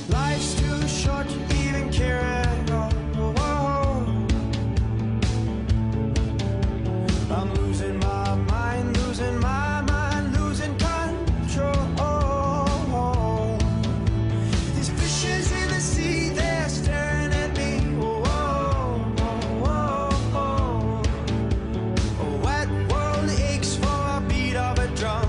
Life's too short to even care at all. I'm losing my mind, losing my mind, losing control. These fishes in the sea, they're staring at me. A wet world aches for a beat of a drum.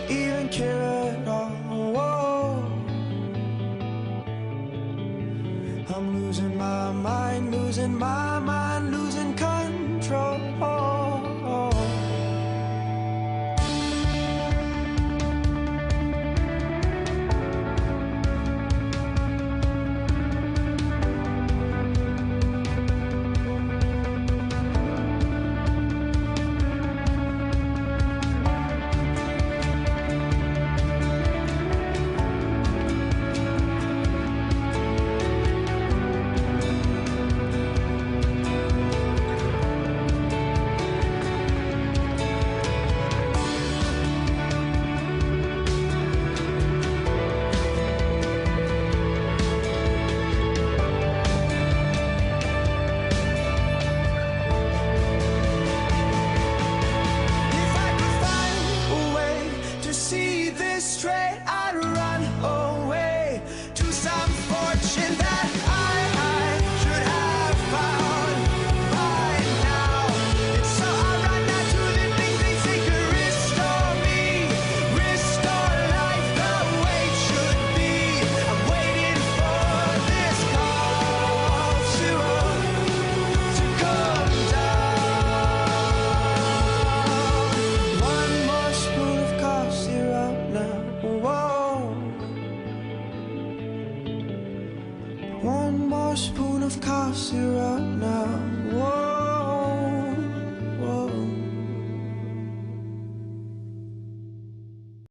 Even care at all. I'm losing my mind, losing my mind, losing control. Straight, I'd run away to some fortune that I should have found by now. And so I run out to the things they say could restore me, restore life the way it should be. I'm waiting for this cough syrup to come down. One more spoon of cough syrup now. Whoa. One more spoon of cough syrup now. Whoa.